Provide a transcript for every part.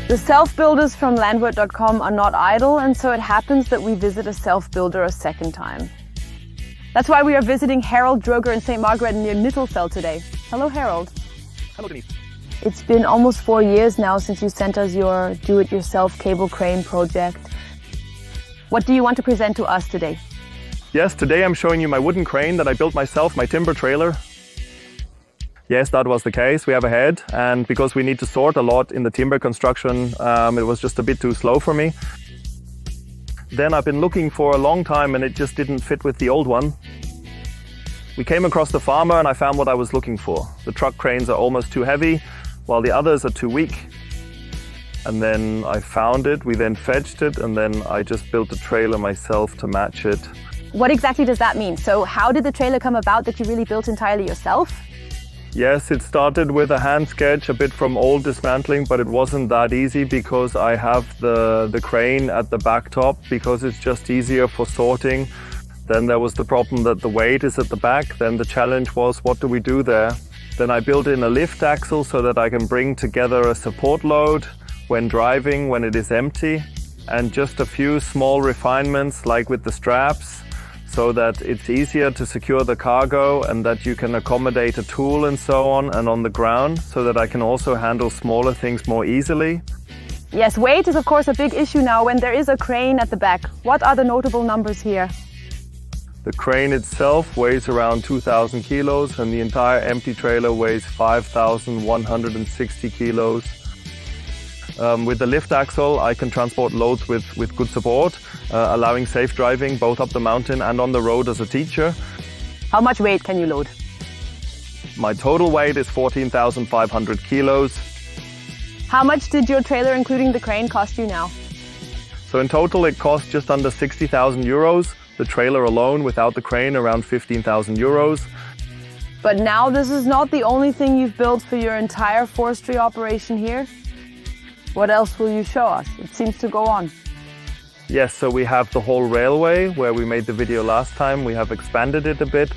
The self-builders from landward.com are not idle, and so it happens that we visit a self-builder a second time. That's why we are visiting Harold Droger in St. Margaret near Nittelfeld today. Hello, Harold. Hello, Denise. It's been almost 4 years now since you sent us your do-it-yourself cable crane project. What do you want to present to us today? Yes, today I'm showing you my wooden crane that I built myself, my timber trailer. Yes, that was the case. We have a head, and because we need to sort a lot in the timber construction, it was just a bit too slow for me. Then I've been looking for a long time and it just didn't fit with the old one. We came across the farmer and I found what I was looking for. The truck cranes are almost too heavy, while the others are too weak. And then I found it, we then fetched it, and then I just built the trailer myself to match it. What exactly does that mean? So how did the trailer come about that you really built entirely yourself? Yes, it started with a hand sketch, a bit from old dismantling, but it wasn't that easy because I have the crane at the back top because it's just easier for sorting. Then there was the problem that the weight is at the back. Then the challenge was, what do we do there? Then I built in a lift axle so that I can bring together a support load when driving, when it is empty, and just a few small refinements like with the straps, so that it's easier to secure the cargo and that you can accommodate a tool and so on the ground, so that I can also handle smaller things more easily. Yes, weight is of course a big issue now when there is a crane at the back. What are the notable numbers here? The crane itself weighs around 2,000 kilos and the entire empty trailer weighs 5,160 kilos. With the lift axle, I can transport loads with good support, allowing safe driving both up the mountain and on the road as a teacher. How much weight can you load? My total weight is 14,500 kilos. How much did your trailer, including the crane, cost you now? So in total, it cost just under 60,000 euros. The trailer alone, without the crane, around 15,000 euros. But now this is not the only thing you've built for your entire forestry operation here. What else will you show us? It seems to go on. Yes, so we have the whole railway where we made the video last time. We have expanded it a bit.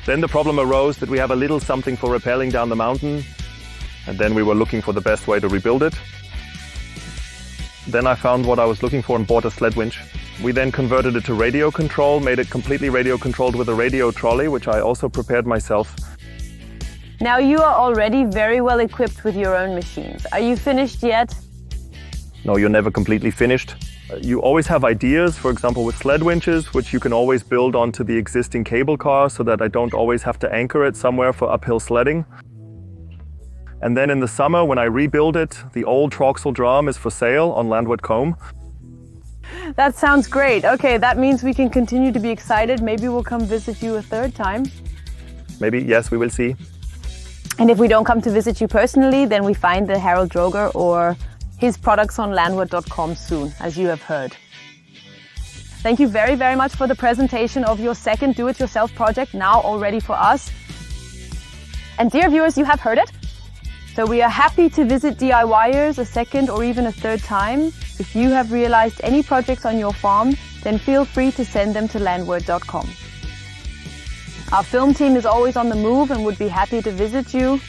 Then the problem arose that we have a little something for rappelling down the mountain. And then we were looking for the best way to rebuild it. Then I found what I was looking for and bought a sled winch. We then converted it to radio control, made it completely radio controlled with a radio trolley, which I also prepared myself. Now you are already very well equipped with your own machines. Are you finished yet? No, you're never completely finished. You always have ideas, for example with sled winches, which you can always build onto the existing cable car so that I don't always have to anchor it somewhere for uphill sledding. And then in the summer, when I rebuild it, the old Troxel drum is for sale on landward.com. That sounds great. Okay, that means we can continue to be excited. Maybe we'll come visit you a third time. Maybe, yes, we will see. And if we don't come to visit you personally, then we find the Harold Droger or his products on landward.com soon, as you have heard. Thank you very, very much for the presentation of your second do-it-yourself project, now all ready for us. And dear viewers, you have heard it. So we are happy to visit DIYers a second or even a third time. If you have realized any projects on your farm, then feel free to send them to landward.com. Our film team is always on the move and would be happy to visit you.